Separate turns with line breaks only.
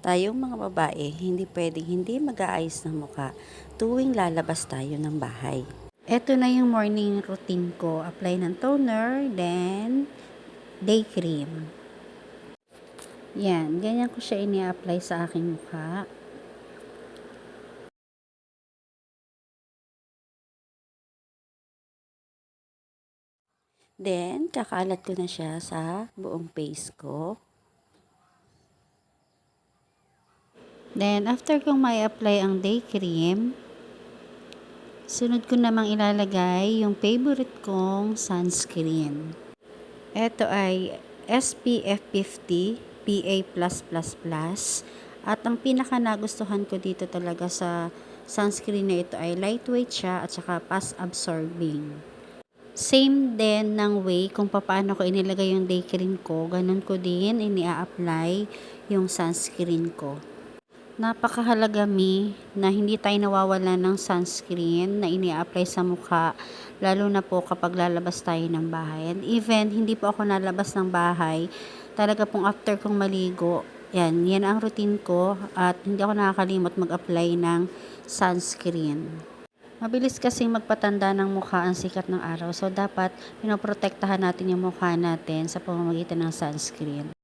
Tayong mga babae, hindi pwedeng hindi mag-aayos ng mukha tuwing lalabas tayo ng bahay. Ito na yung morning routine ko. Apply ng toner, then day cream. Yan, ganyan ko siya ini-apply sa aking mukha. Then, kakalat ko na siya sa buong face ko. Then, after kong may apply ang day cream, sunod ko namang ilalagay yung favorite kong sunscreen. Ito ay SPF 50 PA+++. At ang pinaka nagustuhan ko dito talaga sa sunscreen na ito ay lightweight siya at saka fast absorbing. Same din ng way kung paano ko inilagay yung day cream ko, ganun ko din ini-apply yung sunscreen ko. Napakahalaga na hindi tayo nawawala ng sunscreen na ini-apply sa mukha, lalo na po kapag lalabas tayo ng bahay. And even hindi po ako nalabas ng bahay, talaga pong after kong maligo, yan ang routine ko at hindi ako nakakalimot mag-apply ng sunscreen. Mabilis kasing magpatanda ng mukha ang sikat ng araw, so dapat pinoprotektahan natin yung mukha natin sa pamamagitan ng sunscreen.